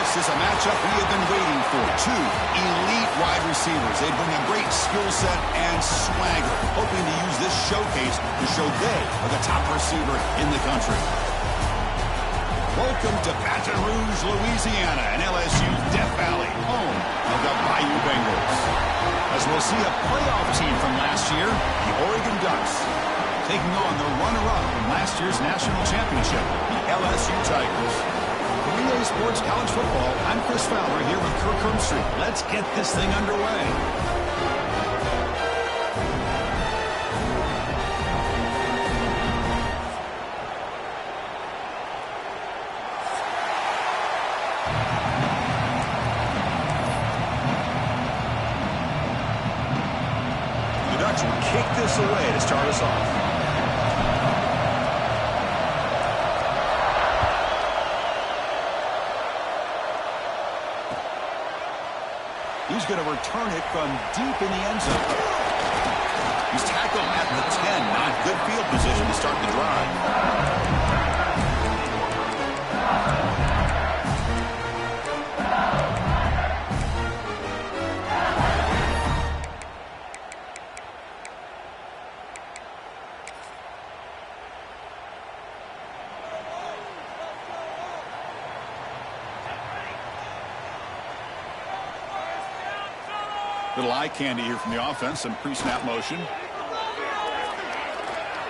This is a matchup we have been waiting for. Two elite wide receivers. They bring a great skill set and swagger, hoping to use this showcase to show they are the top receiver in the country. Welcome to Baton Rouge, Louisiana, and LSU's Death Valley, home of the Bayou Bengals. As we'll see a playoff team from last year, the Oregon Ducks, taking on the runner-up from last year's national championship, the LSU Tigers. For EA Sports College Football, I'm Chris Fowler here with Kirk Herbstreit. Let's get this thing underway. Kick this away to start us off. He's going to return it from deep in the end zone. He's tackled at the 10. Not good field position to start the drive. Little eye candy here from the offense. Some pre-snap motion.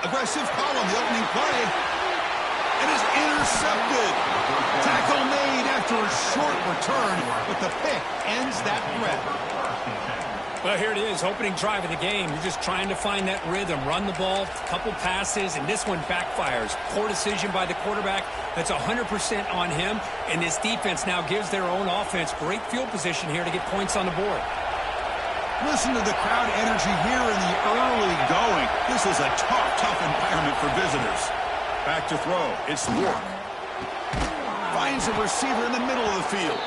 Aggressive call on the opening play. It is intercepted. Tackle made after a short return, but the pick ends that threat. Well, here it is, opening drive of the game. You're just trying to find that rhythm, run the ball, a couple passes, and this one backfires. Poor decision by the quarterback. That's 100% on him, and this defense now gives their own offense great field position here to get points on the board. Listen to the crowd energy here in the early going. This is a tough environment for visitors. Back to throw. It's York. Finds a receiver in the middle of the field.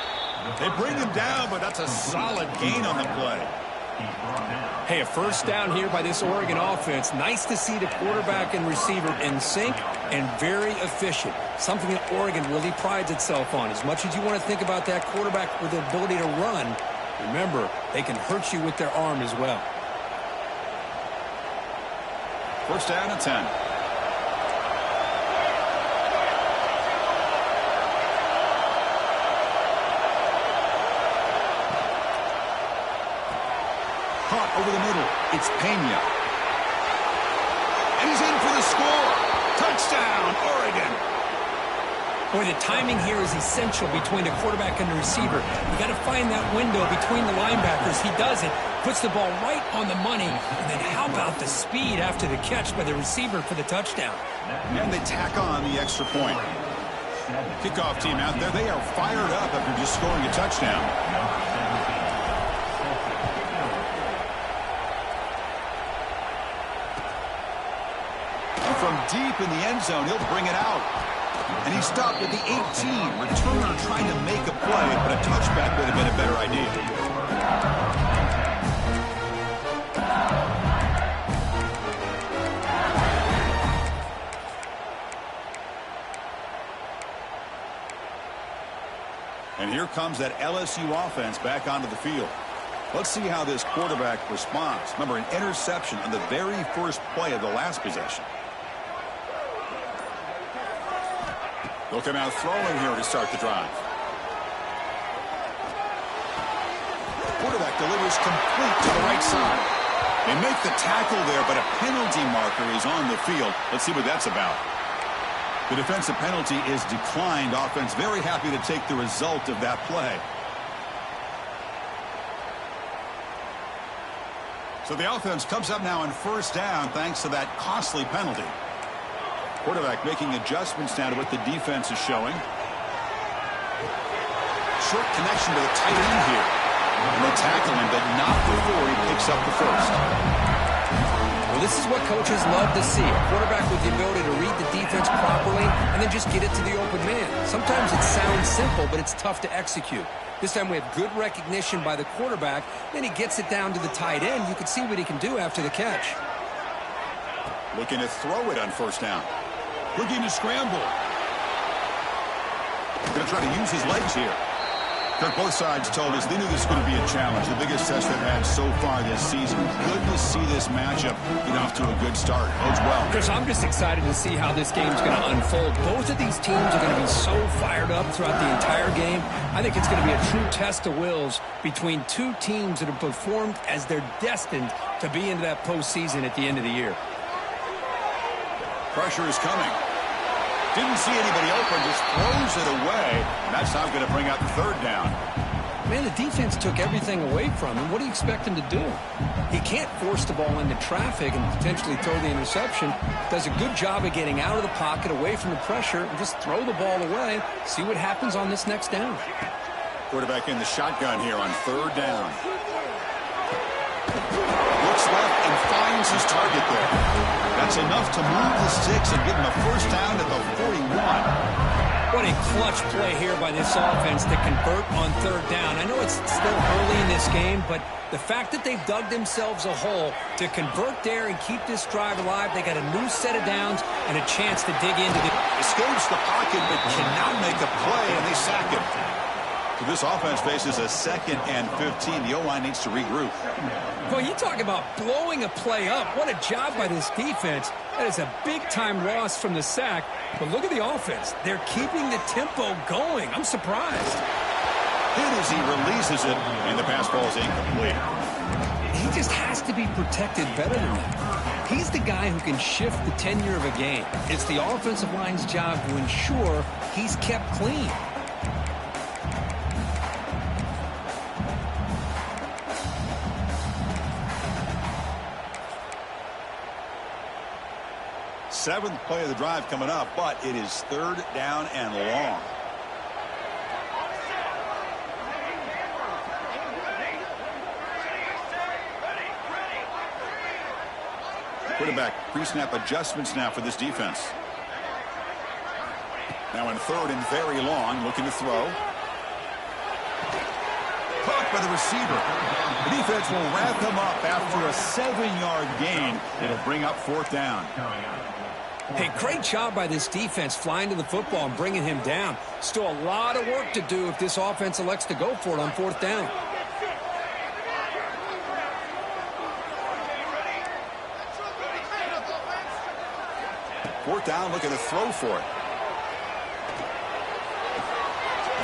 They bring him down, but that's a solid gain on the play. Hey, a first down here by this Oregon offense. Nice to see the quarterback and receiver in sync and very efficient. Something that Oregon really prides itself on. As much as you want to think about that quarterback with the ability to run, remember, they can hurt you with their arm as well. First down and 10. Caught over the middle. It's Pena. And he's in for the score. Touchdown, Oregon. Boy, the timing here is essential between the quarterback and the receiver. You got to find that window between the linebackers. He does it, puts the ball right on the money, and then how about the speed after the catch by the receiver for the touchdown? And they tack on the extra point. Kickoff team out there, they are fired up after just scoring a touchdown. And from deep in the end zone, he'll bring it out. And he stopped at the 18. Returner trying to make a play, but a touchback would have been a better idea. And here comes that LSU offense back onto the field. Let's see how this quarterback responds. Remember, an interception on the very first play of the last possession. They'll come out throwing here to start the drive. Quarterback delivers complete to the right side. They make the tackle there, but a penalty marker is on the field. Let's see what that's about. The defensive penalty is declined. Offense very happy to take the result of that play. So the offense comes up now on first down thanks to that costly penalty. Quarterback making adjustments now to what the defense is showing. Short connection to the tight end here. And they tackle him, but not before he picks up the first. Well, this is what coaches love to see. A quarterback with the ability to read the defense properly and then just get it to the open man. Sometimes it sounds simple, but it's tough to execute. This time we have good recognition by the quarterback. Then he gets it down to the tight end. You can see what he can do after the catch. Looking to throw it on first down. Looking to scramble. Going to try to use his legs here. Kirk, both sides told us they knew this was going to be a challenge, the biggest test they've had so far this season. Good to see this matchup get off to a good start. Bodes well. Chris, I'm just excited to see how this game's going to unfold. Both of these teams are going to be so fired up throughout the entire game. I think it's going to be a true test of wills between two teams that have performed as they're destined to be into that postseason at the end of the year. Pressure is coming. Didn't see anybody open, just throws it away. And that's how going to bring out the third down. Man, the defense took everything away from him. What do you expect him to do? He can't force the ball into traffic and potentially throw the interception. Does a good job of getting out of the pocket, away from the pressure, and just throw the ball away. See what happens on this next down. Quarterback in the shotgun here on third down. Looks left and finds his target there. That's enough to move the sticks and give him a first down at the 41. What a clutch play here by this offense to convert on third down. I know it's still early in this game, but the fact that they've dug themselves a hole to convert there and keep this drive alive, they got a new set of downs and a chance to dig into the... Escapes the pocket but cannot make a play, and they sack him. So this offense faces a 2nd and 15. The O-line needs to regroup. Well, you talk about blowing a play up. What a job by this defense. That is a big-time loss from the sack. But look at the offense. They're keeping the tempo going. I'm surprised. Hit as he releases it, and the pass ball is incomplete. He just has to be protected better than that. He's the guy who can shift the tenure of a game. It's the offensive line's job to ensure he's kept clean. Seventh play of the drive coming up, but it is third down and long. Quarterback pre-snap adjustments now for this defense. Now in third and very long, looking to throw. Caught by the receiver. The defense will wrap him up after a 7-yard gain. It'll bring up fourth down. Hey, great job by this defense flying to the football and bringing him down. Still a lot of work to do if this offense elects to go for it on fourth down. Fourth down, looking to throw for it.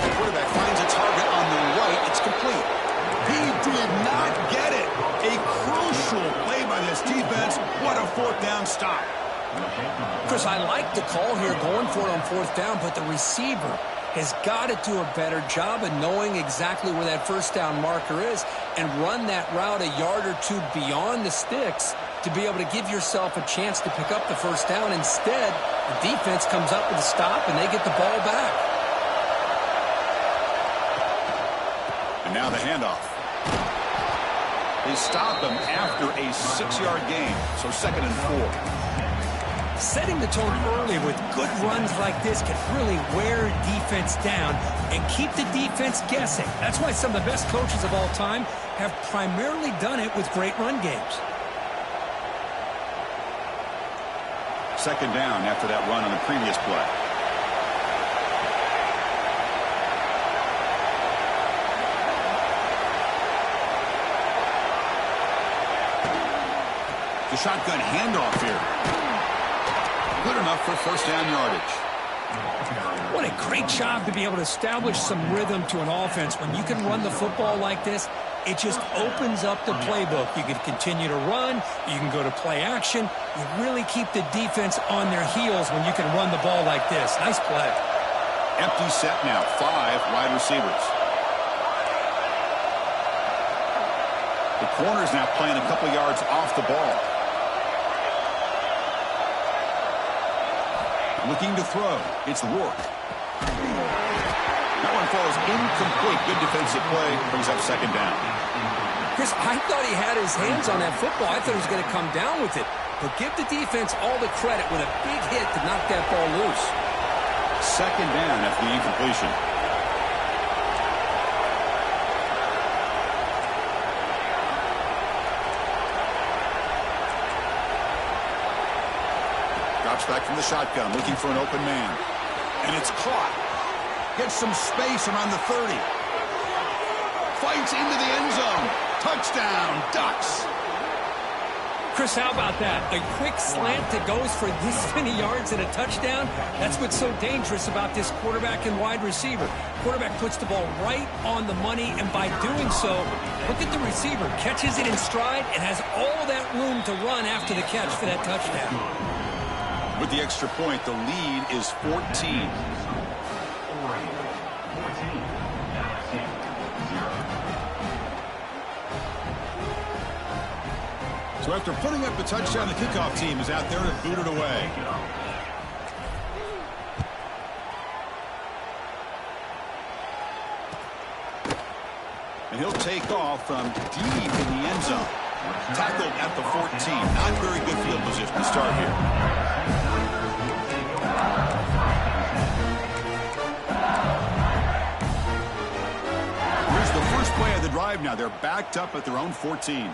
The quarterback finds a target on the right. It's complete. He did not get it. A crucial play by this defense. What a fourth down stop. Chris, I like the call here going for it on fourth down, but the receiver has got to do a better job of knowing exactly where that first down marker is and run that route a yard or two beyond the sticks to be able to give yourself a chance to pick up the first down. Instead, the defense comes up with a stop and they get the ball back. And now the handoff. They stop him after a 6-yard gain, so 2nd and 4. Setting the tone early with good runs like this can really wear defense down and keep the defense guessing. That's why some of the best coaches of all time have primarily done it with great run games. 2nd down after that run on the previous play. The shotgun handoff here. Good enough for first down yardage. What a great job to be able to establish some rhythm to an offense. When you can run the football like this, it just opens up the playbook. You can continue to run. You can go to play action. You really keep the defense on their heels when you can run the ball like this. Nice play. Empty set now. 5 wide receivers. The corner's now playing a couple yards off the ball. Looking to throw. It's Rourke. That one falls incomplete. Good defensive play. Brings up 2nd down. Chris, I thought he had his hands on that football. I thought he was going to come down with it. But give the defense all the credit with a big hit to knock that ball loose. 2nd down after the incompletion. Drops back from the shotgun, looking for an open man. And it's caught. Gets some space around the 30. Fights into the end zone. Touchdown, Ducks. Chris, how about that? A quick slant that goes for this many yards and a touchdown? That's what's so dangerous about this quarterback and wide receiver. Quarterback puts the ball right on the money, and by doing so, look at the receiver. Catches it in stride and has all that room to run after the catch for that touchdown. With the extra point, the lead is 14. So after putting up the touchdown, the kickoff team is out there to boot it away. And he'll take off from deep in the end zone. Tackled at the 14. Not very good field position to start here. Here's the first play of the drive now. They're backed up at their own 14.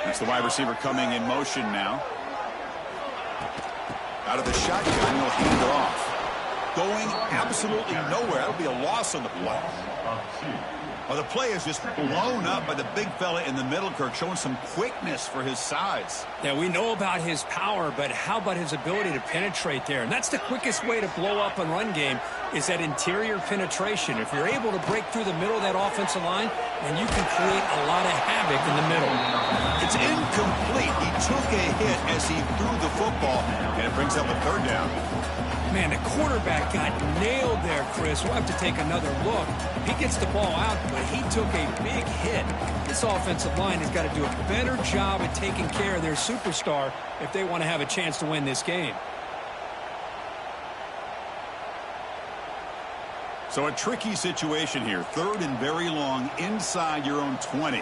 That's the wide receiver coming in motion now. Out of the shotgun, he'll hand it off. Going absolutely nowhere. That'll be a loss on the play. Well, the play is just blown up by the big fella in the middle, Kirk, showing some quickness for his size. Yeah, we know about his power, but how about his ability to penetrate there? And that's the quickest way to blow up a run game, is that interior penetration. If you're able to break through the middle of that offensive line, then you can create a lot of havoc in the middle. It's incomplete. He took a hit as he threw the football, and it brings up a third down. Man, the quarterback got nailed there, Chris. We'll have to take another look. He gets the ball out, but he took a big hit. This offensive line has got to do a better job at taking care of their superstar if they want to have a chance to win this game. So a tricky situation here. Third and very long inside your own 20.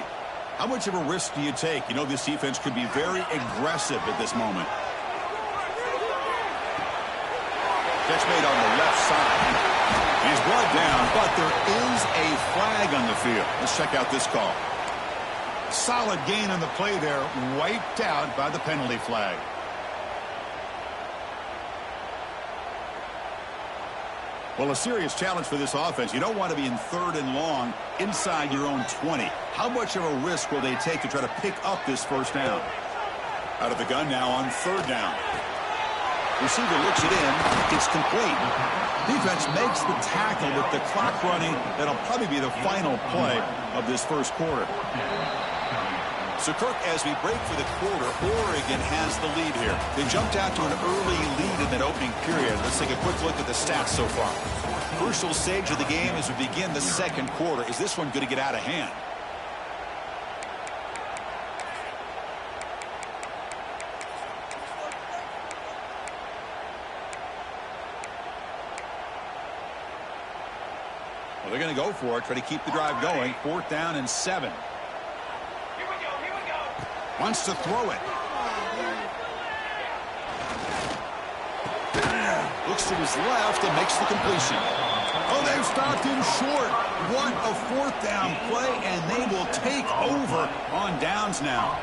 How much of a risk do you take? You know this defense could be very aggressive at this moment. Catch made on the left side. He's brought down, but there is a flag on the field. Let's check out this call. Solid gain on the play there, wiped out by the penalty flag. Well, a serious challenge for this offense. You don't want to be in third and long inside your own 20. How much of a risk will they take to try to pick up this first down? Out of the gun now on third down. Receiver looks it in. It's complete. Defense makes the tackle with the clock running. That'll probably be the final play of this first quarter. So, Kirk, as we break for the quarter, Oregon has the lead here. They jumped out to an early lead in that opening period. Let's take a quick look at the stats so far. Crucial stage of the game as we begin the second quarter. Is this one going to get out of hand? Well, they're going to go for it, try to keep the drive going. 4th down and 7. Wants to throw it. Looks to his left and makes the completion. Oh, they've stopped him short. What a 4th down play, and they will take over on downs now.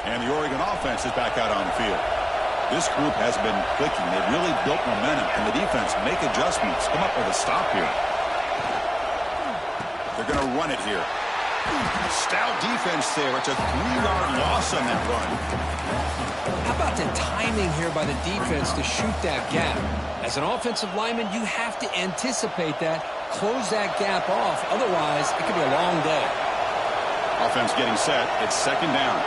And the Oregon offense is back out on the field. This group has been clicking. They've really built momentum, and the defense make adjustments. Come up with a stop here. They're going to run it here. Stout defense there. It's a 3-yard loss on that run. How about the timing here by the defense to shoot that gap? As an offensive lineman, you have to anticipate that, close that gap off. Otherwise, it could be a long day. Offense getting set. It's 2nd down.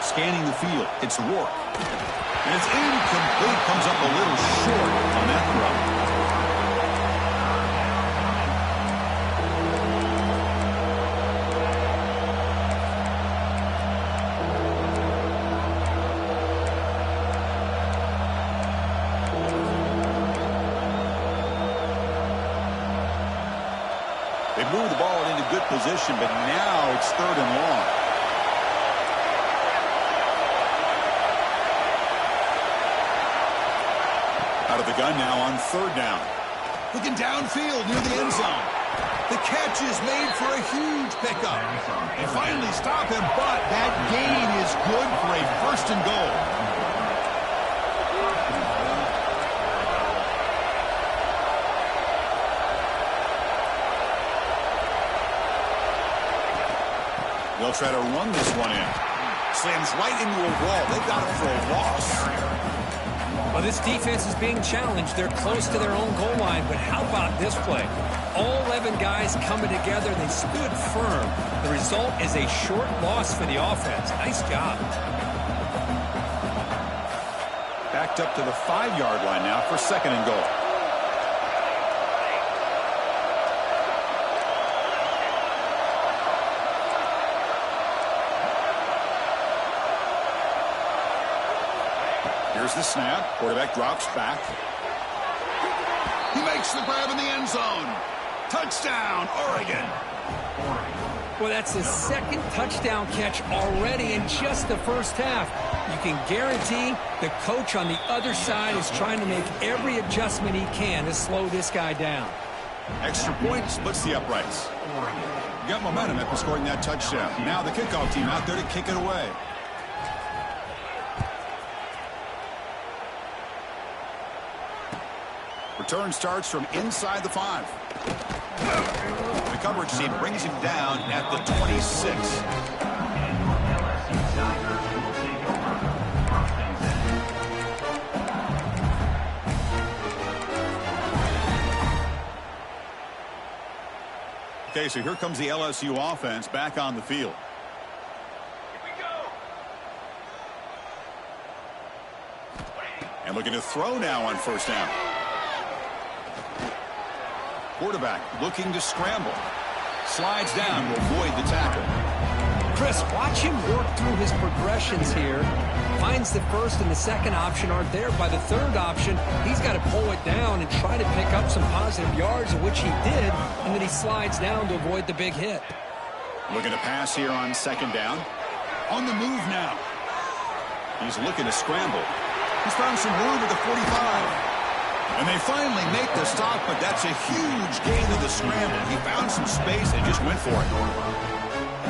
Scanning the field. It's Rourke. And it's incomplete. Comes up a little short on that throw. They moved the ball into good position, but now it's 3rd and long. Out of the gun now on third down. Looking downfield near the end zone. The catch is made for a huge pickup. They finally stop him, but that gain is good for a first and goal. They'll try to run this one in. Slams right into a wall. They've got him for a loss. Well, this defense is being challenged. They're close to their own goal line, but how about this play? All 11 guys coming together. They stood firm. The result is a short loss for the offense. Nice job. Backed up to the 5-yard line now for second and goal. Here's the snap. Quarterback drops back. He makes the grab in the end zone. Touchdown, Oregon. Well, that's his second touchdown catch already in just the first half. You can guarantee the coach on the other side is trying to make every adjustment he can to slow this guy down. Extra point splits the uprights. You got momentum after scoring that touchdown. Now the kickoff team out there to kick it away. Return starts from inside the 5. The coverage team brings him down at the 26. Okay, so here comes the LSU offense back on the field. And looking to throw now on first down. Quarterback looking to scramble. Slides down to avoid the tackle. Chris, watch him work through his progressions here. Finds the first and the second option aren't there. By the third option, he's got to pull it down and try to pick up some positive yards, of which he did, and then he slides down to avoid the big hit. Looking to pass here on second down. On the move now. He's looking to scramble. He's found some room at the 45. And they finally make the stop, but that's a huge gain of the scramble. He found some space and just went for it.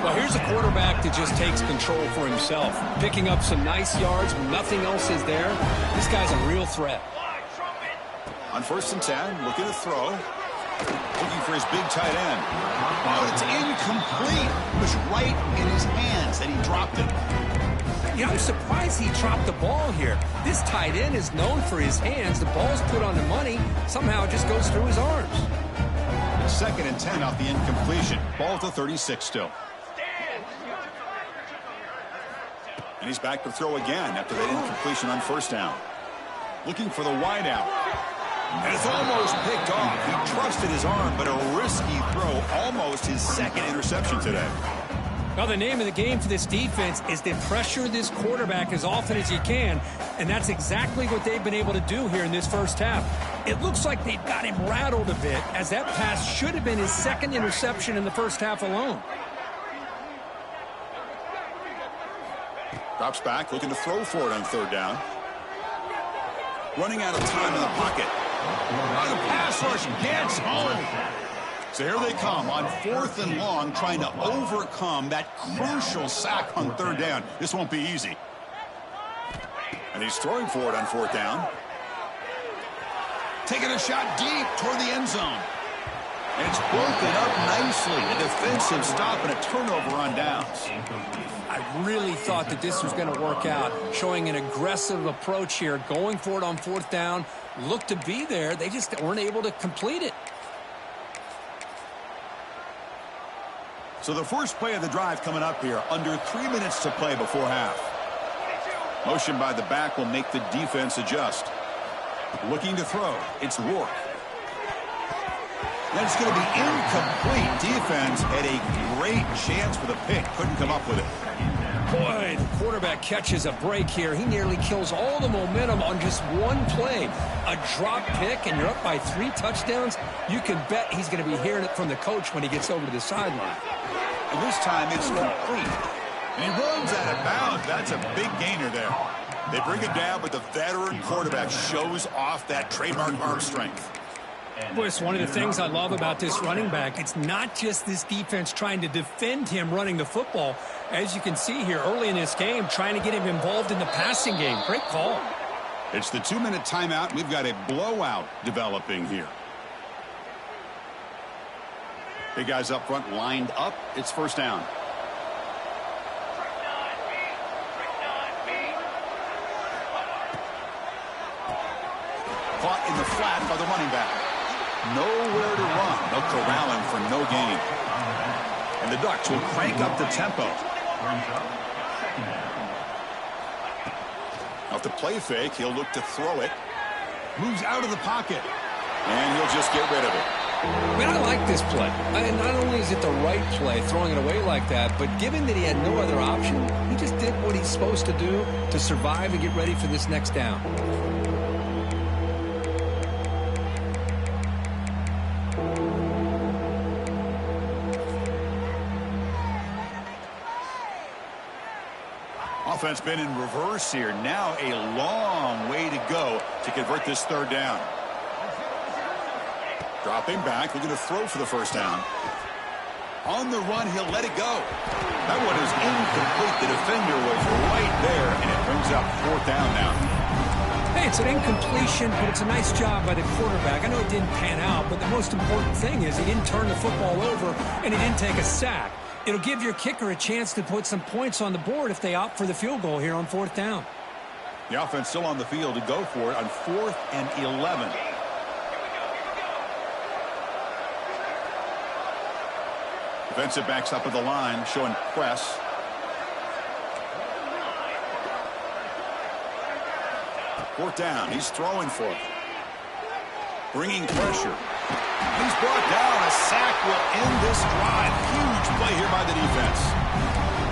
Well, here's a quarterback that just takes control for himself. Picking up some nice yards when nothing else is there. This guy's a real threat. On first and 10, looking to throw. Looking for his big tight end. Oh, it's incomplete. It was right in his hands that he dropped it. You know, I'm surprised he dropped the ball here. This tight end is known for his hands. The ball's put on the money. Somehow it just goes through his arms. Second and 10 off the incompletion. Ball at the 36 still. And he's back to throw again after that incompletion on first down. Looking for the wideout. And it's almost picked off. He trusted his arm, but a risky throw. Almost his second interception today. Well, the name of the game for this defense is to pressure this quarterback as often as you can, and that's exactly what they've been able to do here in this first half. It looks like they've got him rattled a bit, as that pass should have been his second interception in the first half alone. Drops back, looking to throw for it on third down. Running out of time in the pocket. The pass rush gets home. So here they come on fourth and long, trying to overcome that crucial sack on third down. This won't be easy. And he's throwing for it on fourth down. Taking a shot deep toward the end zone. And it's broken up nicely. A defensive stop and a turnover on downs. I really thought that this was going to work out, showing an aggressive approach here, going for it on fourth down. Looked to be there. They just weren't able to complete it. So the first play of the drive coming up here, under 3 minutes to play before half. Motion by the back will make the defense adjust. Looking to throw. It's Rourke. And it's going to be incomplete. Defense had a great chance for the pick. Couldn't come up with it. Boy, the quarterback catches a break here. He nearly kills all the momentum on just one play. A drop pick, and you're up by 3 touchdowns. You can bet he's going to be hearing it from the coach when he gets over to the sideline. And this time it's complete. And he runs out of bounds. That's a big gainer there. They bring it down, but the veteran quarterback shows off that trademark arm strength. Boy, it's one of the things I love about this running back. It's not just this defense trying to defend him running the football. As you can see here early in this game, trying to get him involved in the passing game. Great call. It's the 2-minute timeout. We've got a blowout developing here. Big guys up front lined up. It's first down. Caught in the flat by the running back. Nowhere to run. They'll corral him for no gain. And the Ducks will crank up the tempo. Off the play fake, he'll look to throw it. Moves out of the pocket. And he'll just get rid of it. Man, I like this play. Not only is it the right play, throwing it away like that, but given that he had no other option, he just did what he's supposed to do to survive and get ready for this next down. Offense been in reverse here. Now a long way to go to convert this third down. Dropping back, looking to throw for the first down. On the run, he'll let it go. That one is incomplete. The defender was right there, and it brings up fourth down now. Hey, it's an incompletion, but it's a nice job by the quarterback. I know it didn't pan out, but the most important thing is he didn't turn the football over, and he didn't take a sack. It'll give your kicker a chance to put some points on the board if they opt for the field goal here on fourth down. The offense still on the field to go for it on 4th and 11. Defensive backs up at the line, showing press. Fourth down. He's throwing for it. Bringing pressure. He's brought down. A sack will end this drive. Huge play here by the defense.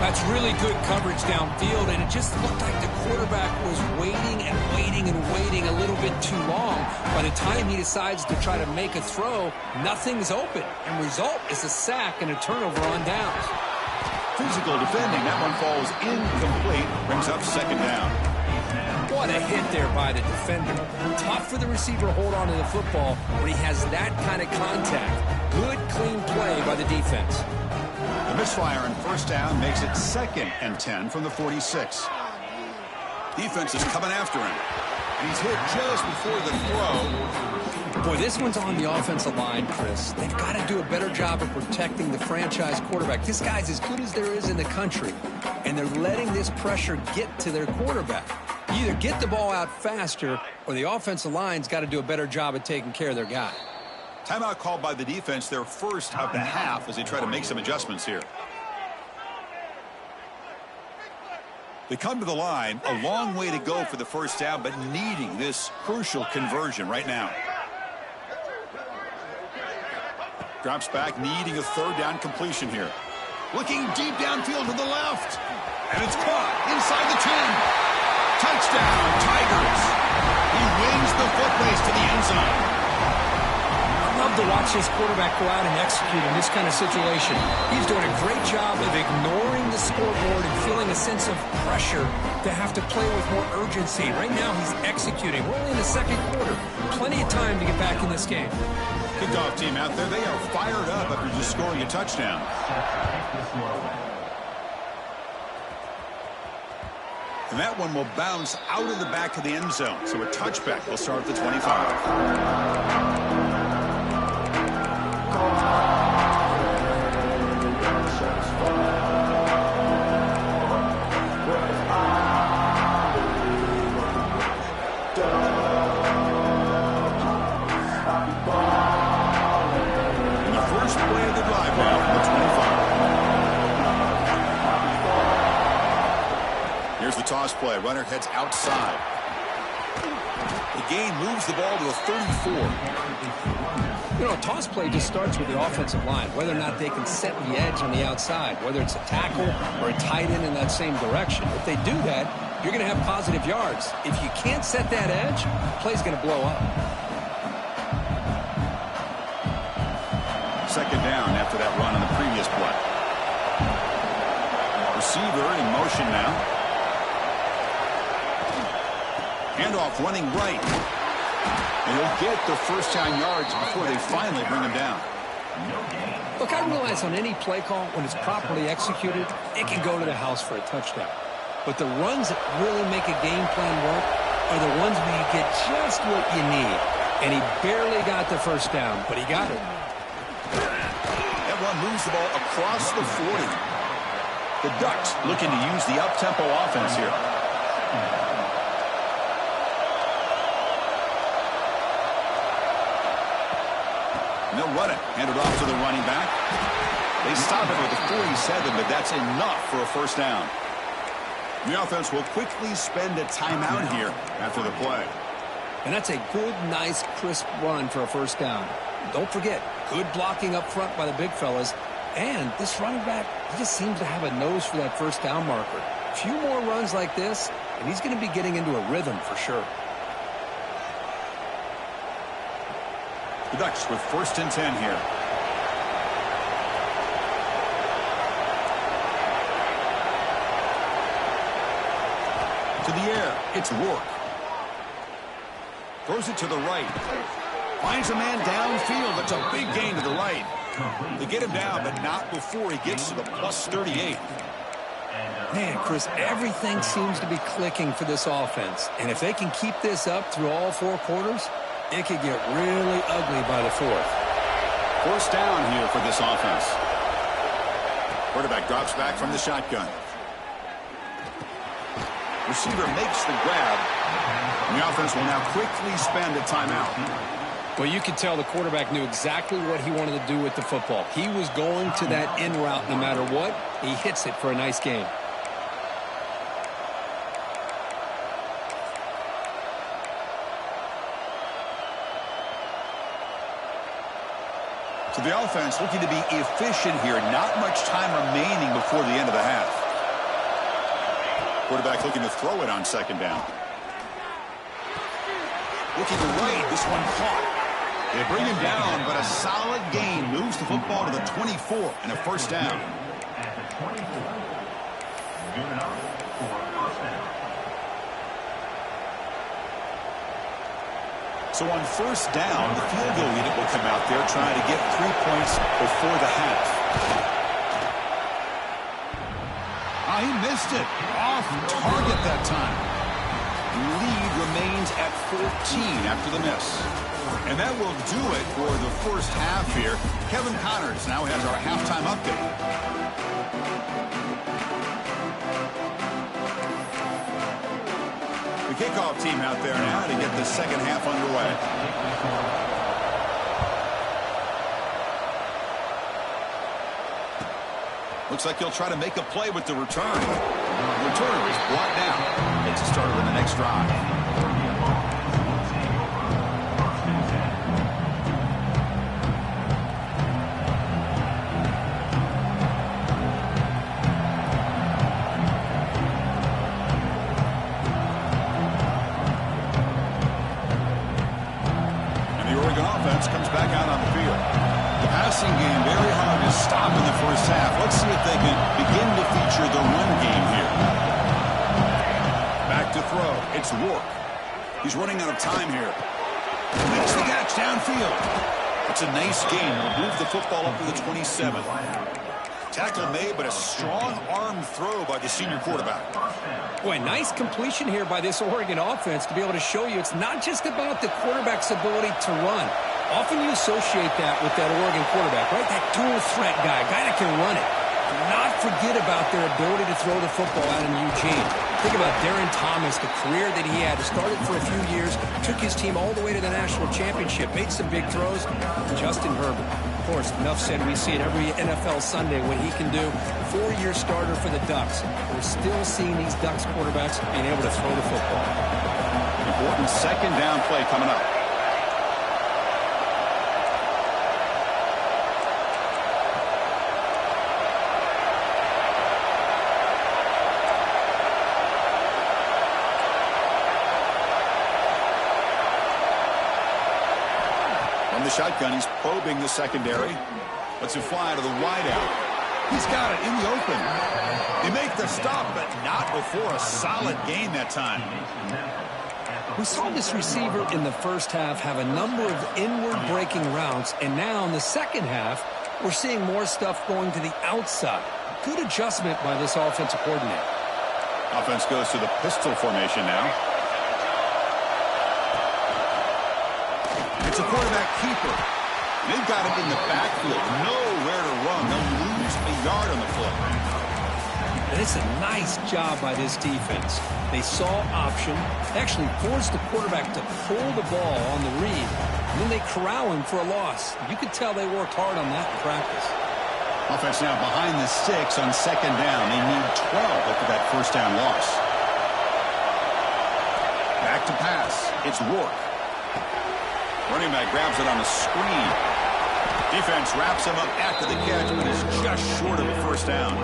That's really good coverage downfield, and it just looked like the quarterback was waiting and waiting and waiting a little bit too long. By the time he decides to try to make a throw, nothing's open. And result is a sack and a turnover on downs. Physical defending. That one falls incomplete. Brings up second down. What a hit there by the defender. Tough for the receiver to hold on to the football when he has that kind of contact. Good, clean play by the defense. The misfire on first down makes it 2nd and 10 from the 46. Defense is coming after him. And he's hit just before the throw. Boy, this one's on the offensive line, Chris. They've got to do a better job of protecting the franchise quarterback. This guy's as good as there is in the country, and they're letting this pressure get to their quarterback. You either get the ball out faster, or the offensive line's got to do a better job of taking care of their guy. Timeout called by the defense, their first of the half, as they try to make some adjustments here. They come to the line, a long way to go for the first down, but needing this crucial conversion right now. Drops back, needing a third down completion here. Looking deep downfield to the left. And it's caught inside the 10. Touchdown, Tigers. He wins the foot race to the end zone. I love to watch this quarterback go out and execute in this kind of situation. He's doing a great job of ignoring the scoreboard and feeling a sense of pressure to have to play with more urgency. Right now, he's executing. We're only in the second quarter. Plenty of time to get back in this game. Kickoff team out there, they are fired up after just scoring a touchdown. And that one will bounce out of the back of the end zone. So a touchback will start at the 25. Toss play. Runner heads outside. The gain moves the ball to a 34. You know, a toss play just starts with the offensive line, whether or not they can set the edge on the outside, whether it's a tackle or a tight end in that same direction. If they do that, you're going to have positive yards. If you can't set that edge, the play's going to blow up. Second down after that run on the previous play. Receiver in motion now. Handoff running right. And he'll get the first down yards before they finally bring him down. Look, I realize on any play call, when it's properly executed, it can go to the house for a touchdown. But the runs that really make a game plan work are the ones where you get just what you need. And he barely got the first down, but he got it. That one moves the ball across the 40. The Ducks looking to use the up-tempo offense here. And they'll run it. Hand it off to the running back. They stop it with the 47, but that's enough for a first down. The offense will quickly spend a timeout here after the play. And that's a good, nice, crisp run for a first down. Don't forget, good blocking up front by the big fellas. And this running back, he just seems to have a nose for that first down marker. A few more runs like this, and he's going to be getting into a rhythm for sure. The Ducks with 1st and 10 here. To the air, it's Rourke. Throws it to the right. Finds a man downfield. That's a big gain to the right. They get him down, but not before he gets to the plus 38. Man, Chris, everything seems to be clicking for this offense. And if they can keep this up through all 4 quarters, it could get really ugly by the 4th. First down here for this offense. Quarterback drops back from the shotgun. Receiver makes the grab. And the offense will now quickly spend a timeout. Well, you could tell the quarterback knew exactly what he wanted to do with the football. He was going to that in route no matter what. He hits it for a nice gain. So the offense looking to be efficient here. Not much time remaining before the end of the half. Quarterback looking to throw it on 2nd down. Looking to right, this one caught. They bring him down, but a solid gain moves the football to the 24 and a first down. So on 1st down, the field goal unit will come out there trying to get 3 points before the half. Oh, he missed it. Off target that time. Lead remains at 14 after the miss. And that will do it for the first half here. Kevin Connors now has our halftime update. The kickoff team out there now to get the second half underway. Looks like he'll try to make a play with the return. The returner is brought down. It's a starter in the next drive. Comes back out on the field. The passing game very hard to stop in the first half. Let's see if they can begin to feature the run game here. Back to throw. It's Rourke. He's running out of time here. Makes the catch downfield. It's a nice gain. He'll move the football up to the 27. Tackle made, but a strong arm throw by the senior quarterback. Boy, nice completion here by this Oregon offense to be able to show you it's not just about the quarterback's ability to run. Often you associate that with that Oregon quarterback, right? That dual threat guy that can run it. Do not forget about their ability to throw the football out in Eugene. Think about Darren Thomas, the career that he had. Started for a few years, took his team all the way to the national championship, made some big throws. Justin Herbert. Of course, enough said, we see it every NFL Sunday what he can do. 4-year starter for the Ducks. We're still seeing these Ducks quarterbacks being able to throw the football. Important 2nd down play coming up. The shotgun, he's probing the secondary. Lets it fly to the wideout. He's got it in the open. They make the stop, but not before a solid gain that time. We saw this receiver in the first half have a number of inward breaking routes, and now in the second half, we're seeing more stuff going to the outside. Good adjustment by this offensive coordinator. Offense goes to the pistol formation now. It's a quarterback keeper. They've got him in the backfield. Nowhere to run. They'll lose a yard on the play. And it's a nice job by this defense. They saw option, actually forced the quarterback to pull the ball on the read, and then they corral him for a loss. You could tell they worked hard on that in practice. Offense now behind the 6 on second down. They need 12 after that first down loss. Back to pass. It's Rourke. Running back grabs it on the screen. Defense wraps him up after the catch, but is just short of a first down.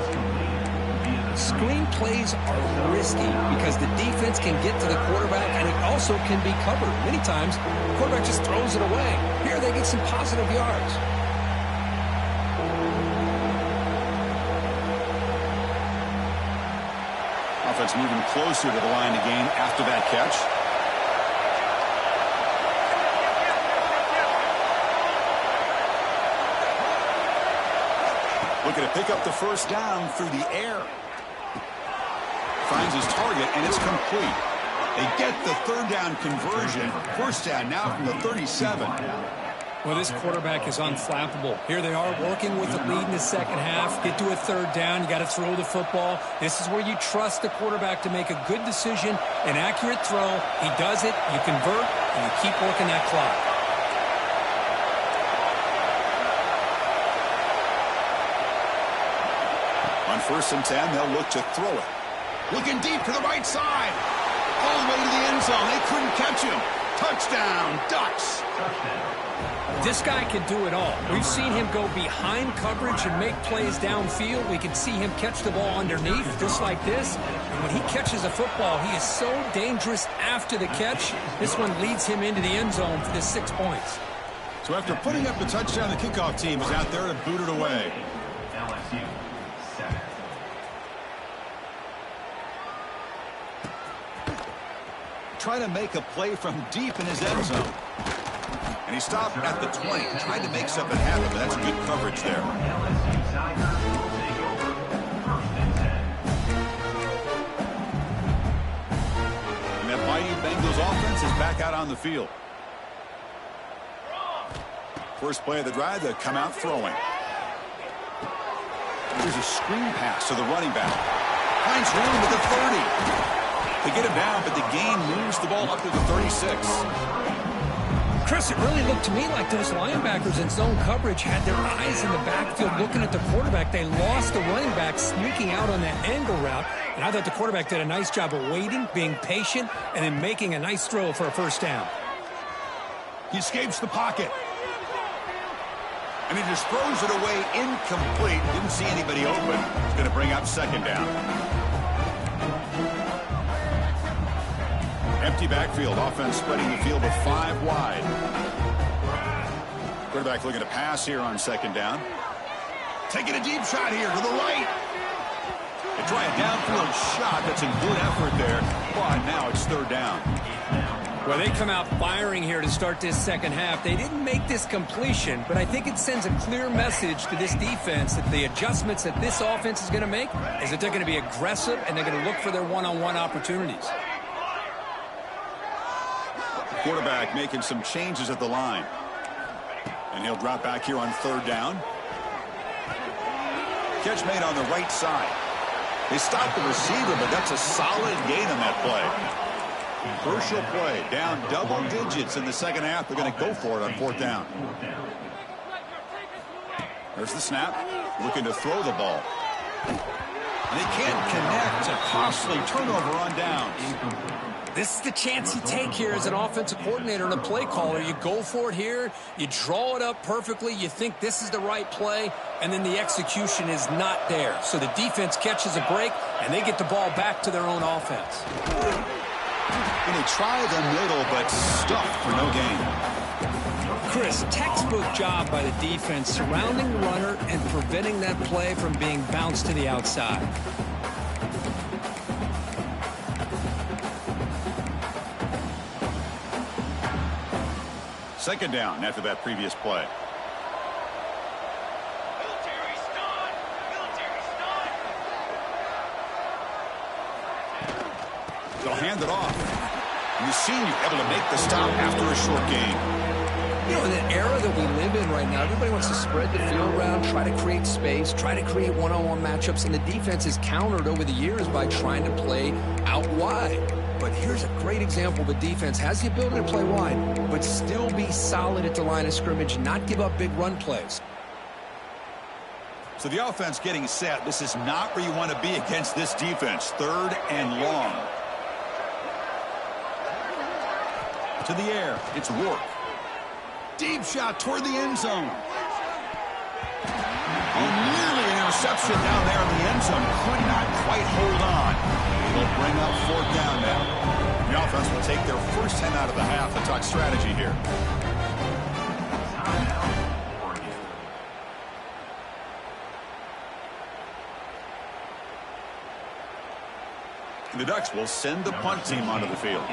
Screen plays are risky because the defense can get to the quarterback, and it also can be covered. Many times, the quarterback just throws it away. Here they get some positive yards. Offense moving closer to the line of game after that catch. Looking to pick up the first down through the air. Finds his target, and it's complete. They get the third down conversion. First down now from the 37. Well, this quarterback is unflappable. Here they are working with the lead in the second half. Get to a third down. You got to throw the football. This is where you trust the quarterback to make a good decision, an accurate throw. He does it. You convert, and you keep working that clock. On 1st and 10, they'll look to throw it. Looking deep to the right side. All the way to the end zone. They couldn't catch him. Touchdown, Ducks. This guy can do it all. We've seen him go behind coverage and make plays downfield. We can see him catch the ball underneath, just like this. And when he catches a football, he is so dangerous after the catch. This one leads him into the end zone for the 6 points. So after putting up the touchdown, the kickoff team is out there to boot it away. Trying to make a play from deep in his end zone. And he stopped at the 20, trying to make something happen, but that's good coverage there. And that mighty Bengals offense is back out on the field. First play of the drive, they come out throwing. Here's a screen pass to the running back. Finds room with the 30. They get him down, but the gain moves the ball up to the 36. Chris, it really looked to me like those linebackers in zone coverage had their eyes in the backfield looking at the quarterback. They lost the running back sneaking out on that angle route. And I thought the quarterback did a nice job of waiting, being patient, and then making a nice throw for a first down. He escapes the pocket. And he just throws it away incomplete. Didn't see anybody open. It's going to bring up second down. Empty backfield. Offense spreading the field with 5 wide. Quarterback looking to pass here on second down. Taking a deep shot here to the right. They try a downfield shot. That's a good effort there. But now it's third down. Well, they come out firing here to start this second half. They didn't make this completion, but I think it sends a clear message to this defense that the adjustments that this offense is going to make is that they're going to be aggressive and they're going to look for their one-on-one opportunities. Quarterback making some changes at the line. And he'll drop back here on third down. Catch made on the right side. They stopped the receiver, but that's a solid gain on that play. Crucial play. Down double digits in the second half. They're going to go for it on fourth down. There's the snap. Looking to throw the ball. And they can't connect. A costly turnover on downs. This is the chance you take here as an offensive coordinator and a play caller. You go for it here. You draw it up perfectly. You think this is the right play, and then the execution is not there. So the defense catches a break, and they get the ball back to their own offense. And they try the middle, but stuffed for no gain. Chris, textbook job by the defense surrounding the runner and preventing that play from being bounced to the outside. Second down after that previous play. They'll hand it off. And the senior able to make the stop after a short gain. You know, in the era that we live in right now, everybody wants to spread the field around, try to create space, try to create one-on-one matchups, and the defense is countered over the years by trying to play out wide. But here's a great example. The defense has the ability to play wide, but still be solid at the line of scrimmage, not give up big run plays. So the offense getting set. This is not where you want to be against this defense. Third and long. To the air. It's Rourke. Deep shot toward the end zone. Oh, nearly an interception down there in the end zone. Could not quite hold on. They'll bring up fourth down now. The offense will take their first 10 out of the half. Let's talk strategy here. The Ducks will send the punt team onto the field.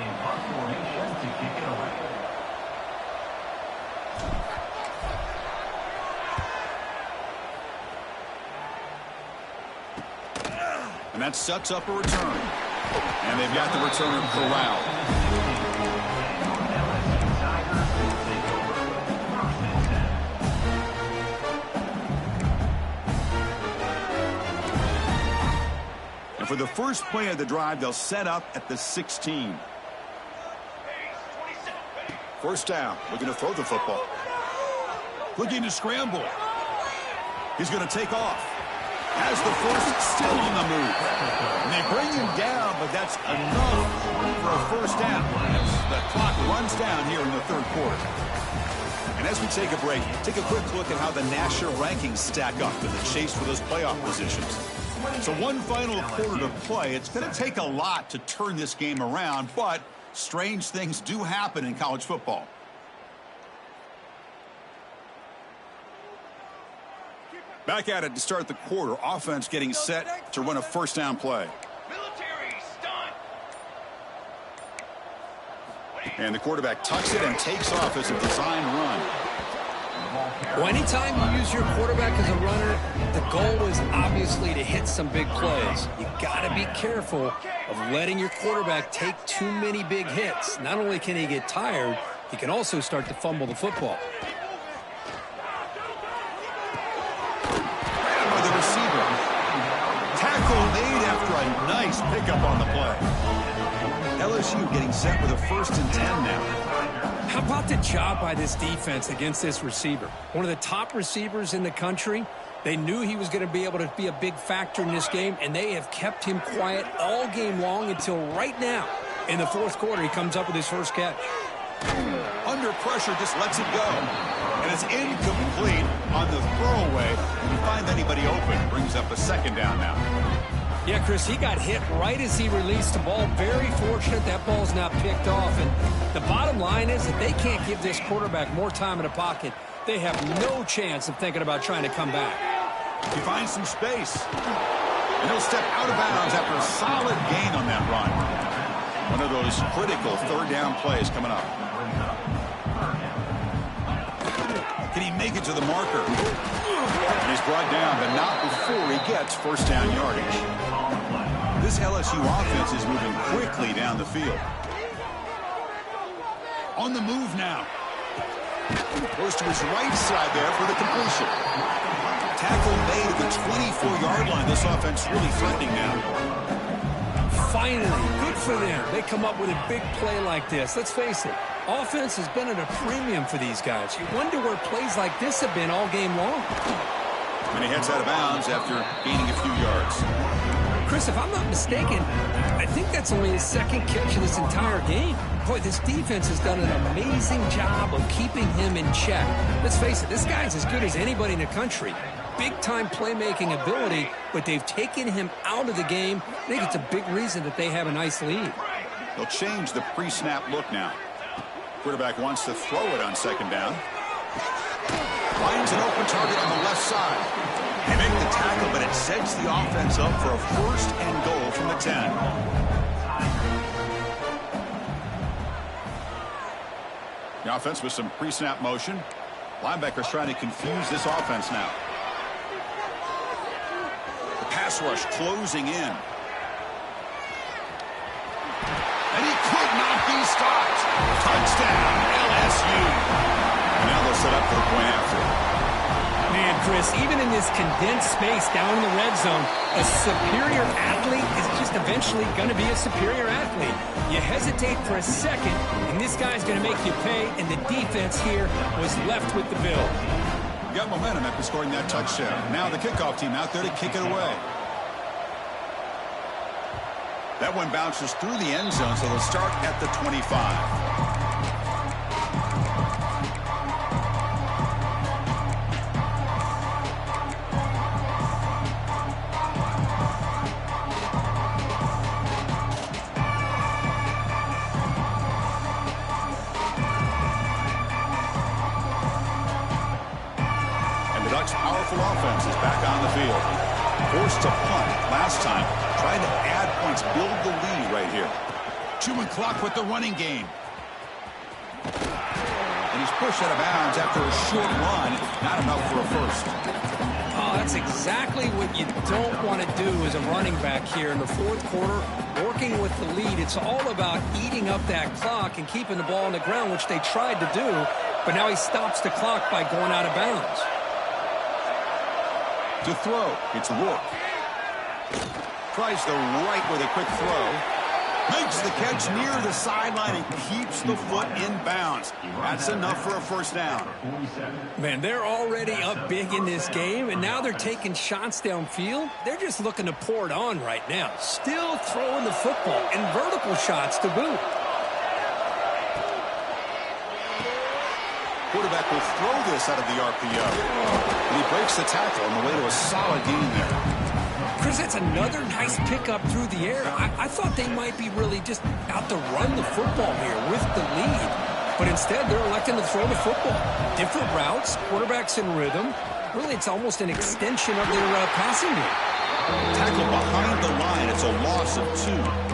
And that sets up a return. And they've got the returner corralled. And for the first play of the drive, they'll set up at the 16. First down. Looking to throw the football. Looking to scramble. He's going to take off. Has the first, still on the move. And they bring him down, but that's enough for a first down. As the clock runs down here in the third quarter. And as we take a break, take a quick look at how the national rankings stack up in the chase for those playoff positions. So one final quarter to play. It's going to take a lot to turn this game around, but strange things do happen in college football. Back at it to start the quarter. Offense getting set to run a first down play. And the quarterback tucks it and takes off as a design run. Well, anytime you use your quarterback as a runner, the goal is obviously to hit some big plays. You got to be careful of letting your quarterback take too many big hits. Not only can he get tired, he can also start to fumble the football. The receiver. Tackle made after a nice pickup on the play. LSU getting set with a 1st and 10 now. How about the job by this defense against this receiver? One of the top receivers in the country. They knew he was going to be able to be a big factor in this game, and they have kept him quiet all game long until right now. In the fourth quarter, he comes up with his first catch. Under pressure, just lets it go. And it's incomplete on the throwaway. When you find anybody open, brings up a second down now. Yeah, Chris, he got hit right as he released the ball. Very fortunate that ball's not picked off. And the bottom line is that they can't give this quarterback more time in the pocket. They have no chance of thinking about trying to come back. He finds some space. And he'll step out of bounds after a solid gain on that run. One of those critical third down plays coming up. Can he make it to the marker? And he's brought down, but not before he gets first down yardage. This LSU offense is moving quickly down the field. On the move now. Goes to his right side there for the completion. Tackle made at the 24-yard line. This offense really threatening now. Finally, good for them. They come up with a big play like this. Let's face it, offense has been at a premium for these guys. You wonder where plays like this have been all game long. And he heads out of bounds after gaining a few yards. Chris, if I'm not mistaken, I think that's only his second catch of this entire game. Boy, this defense has done an amazing job of keeping him in check. Let's face it, this guy's as good as anybody in the country. Big-time playmaking ability, but they've taken him out of the game. I think it's a big reason that they have a nice lead. They'll change the pre-snap look now. Quarterback wants to throw it on second down. Finds an open target on the left side. They make the tackle, but it sets the offense up for a first and goal from the 10. The offense with some pre-snap motion. Linebackers trying to confuse this offense now. The pass rush closing in. And he could not be stopped. Touchdown, LSU. And now they'll set up for the point after. Man, Chris, even in this condensed space down in the red zone, a superior athlete is just eventually going to be a superior athlete. You hesitate for a second, and this guy's going to make you pay, and the defense here was left with the bill. Got momentum after scoring that touchdown. Now the kickoff team out there to kick it away. That one bounces through the end zone, so they'll start at the 25. Powerful offense is back on the field. Forced to punt last time. Trying to add points, build the lead right here. Chewing clock with the running game. And he's pushed out of bounds after a short run. Not enough for a first. Oh, that's exactly what you don't want to do as a running back here in the fourth quarter. Working with the lead, it's all about eating up that clock and keeping the ball on the ground, which they tried to do. But now he stops the clock by going out of bounds. To throw, it's Rourke. Tries the right with a quick throw. Makes the catch near the sideline and keeps the foot in bounds. That's enough for a first down. Man, they're already up big in this game, and now they're taking shots downfield. They're just looking to pour it on right now. Still throwing the football, and vertical shots to boot. Quarterback will throw this out of the RPO. And he breaks the tackle on the way to a solid gain there. Chris, that's another nice pickup through the air. I thought they might be really just out to run the football here with the lead. But instead, they're electing to throw the football. Different routes, quarterbacks in rhythm. Really, it's almost an extension of their passing game. Tackle behind the line. It's a loss of 2.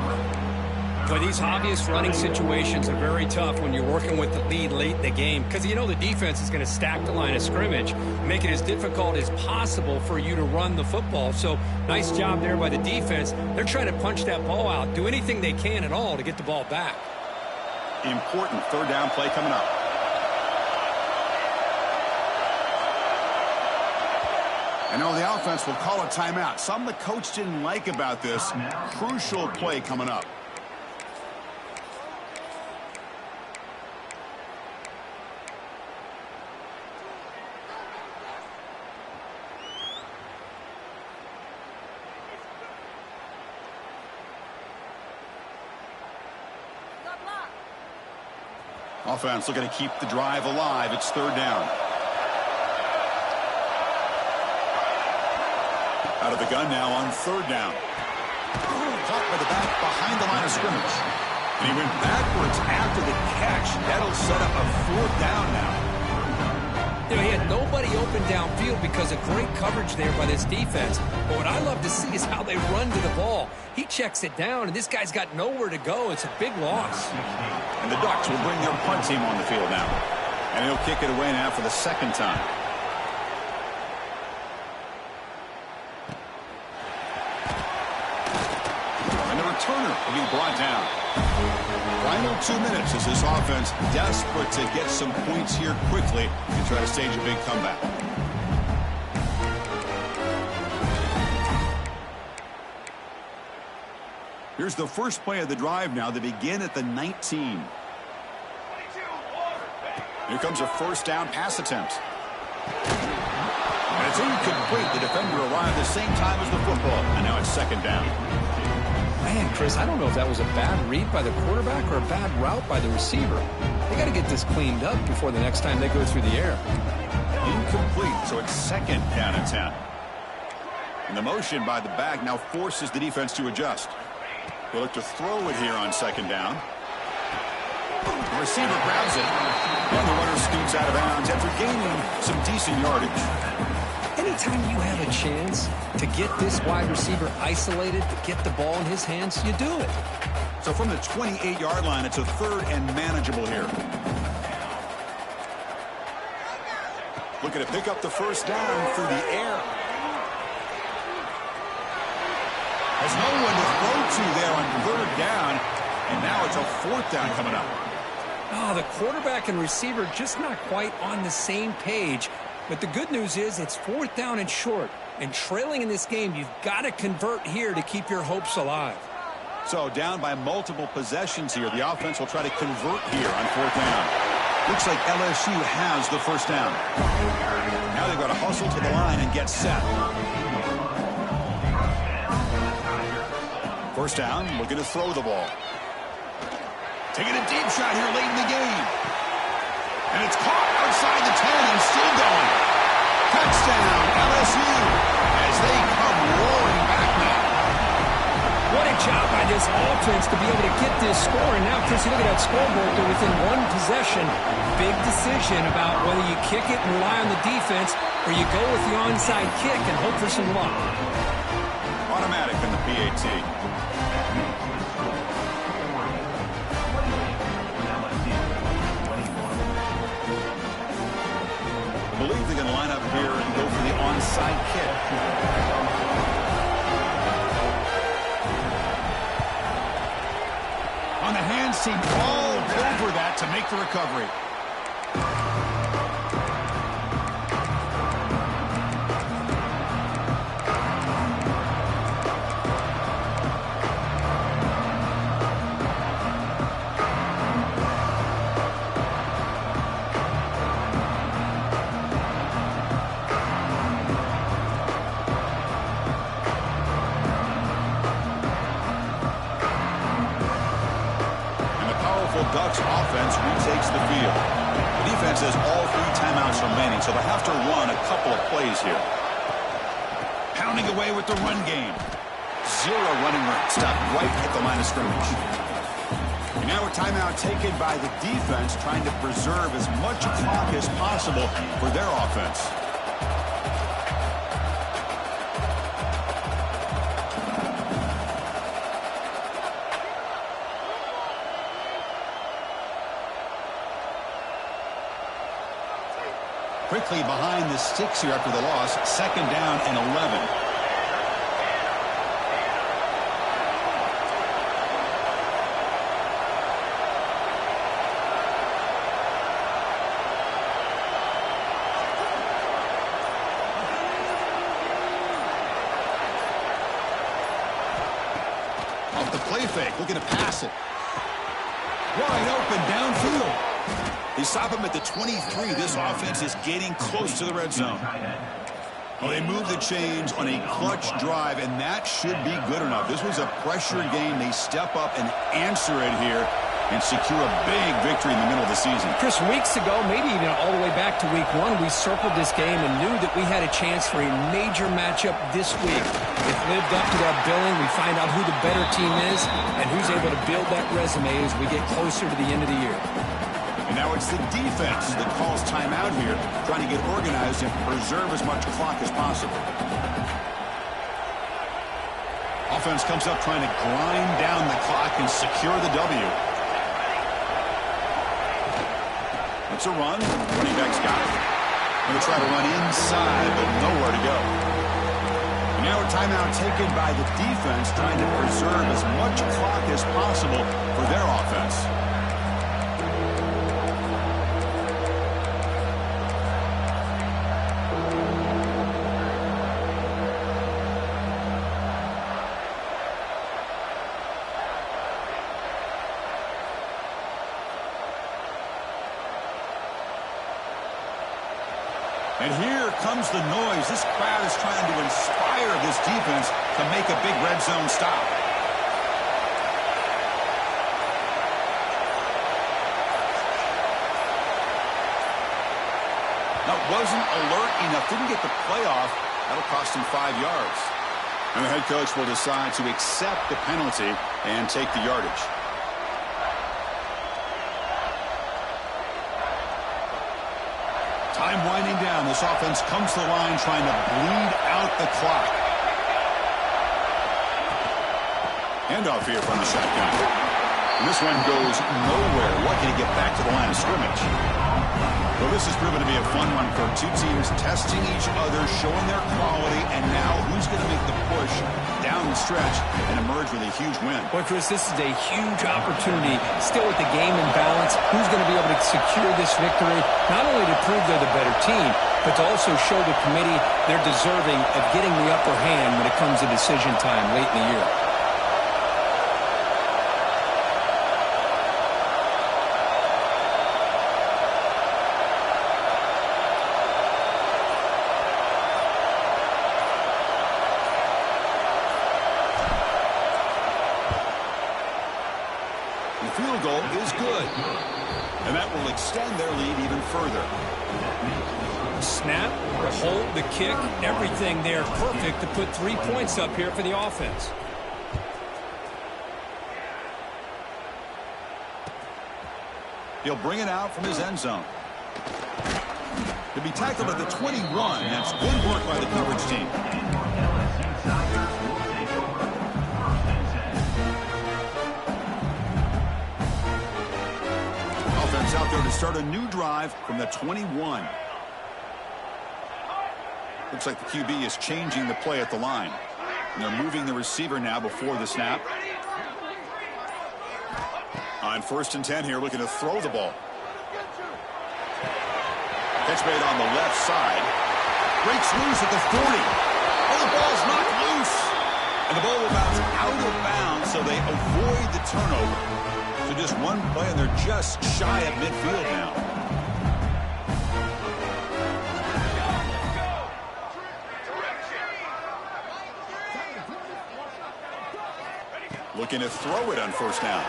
But these obvious running situations are very tough when you're working with the lead late in the game because you know the defense is going to stack the line of scrimmage, make it as difficult as possible for you to run the football. So nice job there by the defense. They're trying to punch that ball out, do anything they can at all to get the ball back. Important third down play coming up. I know the offense will call a timeout. Something the coach didn't like about this. Crucial play coming up. Offense looking to keep the drive alive. It's third down. Out of the gun now on third down. Caught by the back behind the line of scrimmage. And he went backwards after the catch. That'll set up a fourth down now. You know, he had nobody open downfield because of great coverage there by this defense. But what I love to see is how they run to the ball. He checks it down, and this guy's got nowhere to go. It's a big loss. And the Ducks will bring their punt team on the field now. And he'll kick it away now for the second time. And the returner will be brought down. Final 2 minutes as this offense desperate to get some points here quickly and try to stage a big comeback. Here's the first play of the drive now. They begin at the 19. Here comes a first down pass attempt. And it's incomplete. The defender arrived the same time as the football. And now it's second down. Man, Chris, I don't know if that was a bad read by the quarterback or a bad route by the receiver. They got to get this cleaned up before the next time they go through the air. Incomplete, so it's second down and 10. And the motion by the back now forces the defense to adjust. They'll look to throw it here on second down. The receiver grabs it, and the runner scoots out of bounds after gaining some decent yardage. Anytime you have a chance to get this wide receiver isolated, to get the ball in his hands, you do it. So from the 28-yard line, it's a third and manageable here. looking to pick up the first down through the air. There's no one to throw to there on third down, and now it's a fourth down coming up. Oh, the quarterback and receiver just not quite on the same page. But the good news is it's fourth down and short. And trailing in this game, you've got to convert here to keep your hopes alive. So down by multiple possessions here. The offense will try to convert here on fourth down. Looks like LSU has the first down. Now they've got to hustle to the line and get set. First down, looking to throw the ball. Taking a deep shot here late in the game. And it's caught outside the 10 and still going. Touchdown, LSU, as they come roaring back now. What a job by this offense to be able to get this score. And now, Chris, you look at that scoreboard. They're within one possession. Big decision about whether you kick it and rely on the defense or you go with the onside kick and hope for some luck. Automatic in the PAT. I believe they're going to line up here and go for the onside kick. On the hands team, all over that to make the recovery. Ducks offense retakes the field. The defense has all 3 timeouts remaining, so they'll have to run a couple of plays here. Pounding away with the run game. 0 running room. Stop right at the line of scrimmage. And now a timeout taken by the defense, trying to preserve as much clock as possible for their offense. Quickly behind the sticks here after the loss. Second down and 11. Off the play fake, looking to pass it. Wide open downfield. They stop him at the 23. This offense is getting close to the red zone. Well, they move the chains on a clutch drive, and that should be good enough. This was a pressure game. They step up and answer it here and secure a big victory in the middle of the season. Chris, weeks ago, maybe even all the way back to week 1, we circled this game and knew that we had a chance for a major matchup this week. It lived up to that billing. We find out who the better team is and who's able to build that resume as we get closer to the end of the year. And now it's the defense that calls timeout here, trying to get organized and preserve as much clock as possible. Offense comes up trying to grind down the clock and secure the W. It's a run. Running back's got it. Going to try to run inside, but nowhere to go. And now a timeout taken by the defense, trying to preserve as much clock as possible for their offense. And here comes the noise. This crowd is trying to inspire this defense to make a big red zone stop. That wasn't alert enough. Didn't get the playoff. That'll cost him 5 yards. And the head coach will decide to accept the penalty and take the yardage. Time winding down. This offense comes to the line trying to bleed out the clock. Handoff here from the shotgun. And this one goes nowhere. Lucky to get back to the line of scrimmage. Well, this has proven to be a fun one for two teams testing each other, showing their quality, and now who's going to make the push down the stretch and emerge with a huge win. Well, Chris, this is a huge opportunity. Still with the game in balance, who's going to be able to secure this victory, not only to prove they're the better team, but to also show the committee they're deserving of getting the upper hand when it comes to decision time late in the year. The field goal is good, and that will extend their lead even further. Snap, the hold, the kick, everything there perfect to put 3 points up here for the offense. He'll bring it out from his end zone. He'll be tackled at the 21. That's good work by the coverage team. Offense out there to start a new drive from the 21. Looks like the QB is changing the play at the line. And they're moving the receiver now before the snap. On 1st and 10 here, looking to throw the ball. Catch made on the left side. Breaks loose at the 40. Oh, the ball's knocked loose. And the ball will bounce out of bounds, so they avoid the turnover. So just one play, and they're just shy of midfield now. Looking to throw it on 1st down.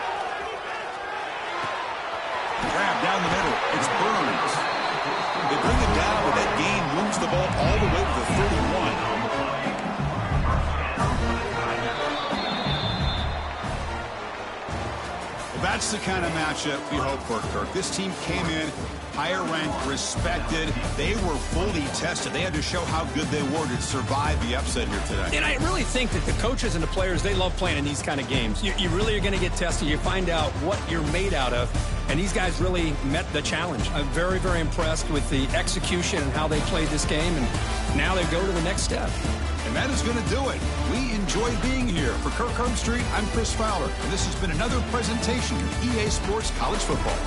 Grab down the middle. It's Burns. They bring it down, but that gain moves the ball all the way to the 31. Well, that's the kind of matchup we hope for, Kirk. This team came in higher ranked, respected. They were fully tested. They had to show how good they were to survive the upset here today. And I really think that the coaches and the players, they love playing in these kind of games. You really are going to get tested. You find out what you're made out of. And these guys really met the challenge. I'm very, very impressed with the execution and how they played this game. And now they go to the next step. And that is going to do it. We enjoy being here. For Kirk Herbstreit, I'm Chris Fowler. And this has been another presentation of EA Sports College Football.